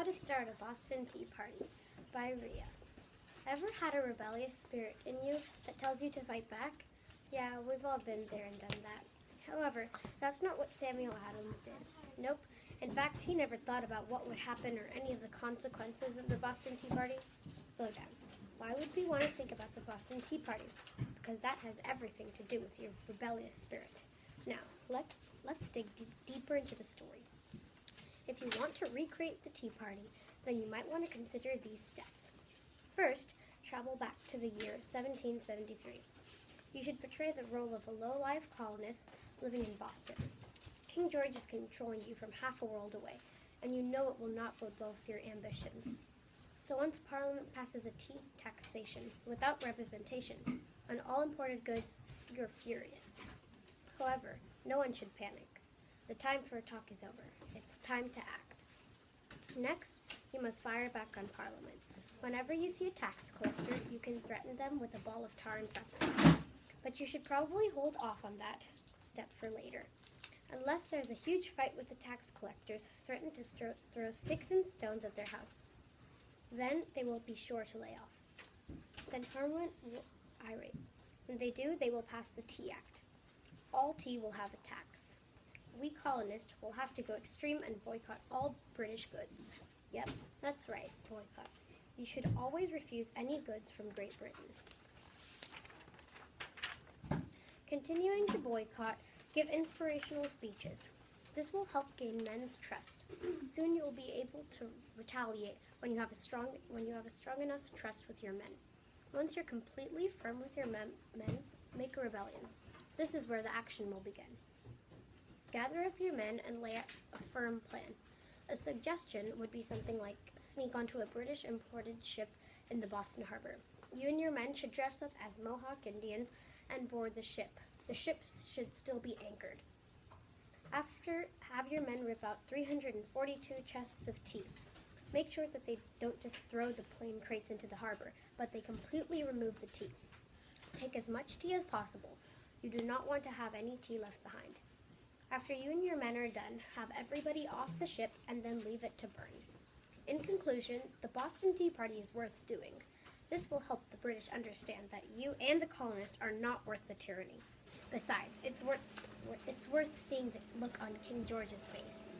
How to Start a Boston Tea Party by Rhea. Ever had a rebellious spirit in you that tells you to fight back? Yeah, we've all been there and done that. However, that's not what Samuel Adams did. Nope. In fact, he never thought about what would happen or any of the consequences of the Boston Tea Party. Slow down. Why would we want to think about the Boston Tea Party? Because that has everything to do with your rebellious spirit. Now, let's dig deeper into the story. If you want to recreate the Tea Party, then you might want to consider these steps. First, travel back to the year 1773. You should portray the role of a low-life colonist living in Boston. King George is controlling you from half a world away, and you know it will not bode well with your ambitions. So once Parliament passes a tea taxation without representation on all imported goods, you're furious. However, no one should panic. The time for a talk is over. It's time to act. Next, you must fire back on Parliament. Whenever you see a tax collector, you can threaten them with a ball of tar and feathers. But you should probably hold off on that step for later. Unless there's a huge fight with the tax collectors, threaten to throw sticks and stones at their house. Then they will be sure to lay off. Then Parliament will irate. When they do, they will pass the Tea Act. All tea will have a tax. We colonists will have to go extreme and boycott all British goods. Yep, that's right, boycott. You should always refuse any goods from Great Britain. Continuing to boycott, give inspirational speeches. This will help gain men's trust. Soon you will be able to retaliate when you have a strong enough trust with your men. Once you're completely firm with your men, make a rebellion. This is where the action will begin. Gather up your men and lay out a firm plan. A suggestion would be something like sneak onto a British imported ship in the Boston harbor. You and your men should dress up as Mohawk Indians and board the ship. The ship should still be anchored. After, have your men rip out 342 chests of tea. Make sure that they don't just throw the plain crates into the harbor, but they completely remove the tea. Take as much tea as possible. You do not want to have any tea left behind. After you and your men are done, have everybody off the ship and then leave it to burn. In conclusion, the Boston Tea Party is worth doing. This will help the British understand that you and the colonists are not worth the tyranny. Besides, it's worth seeing the look on King George's face.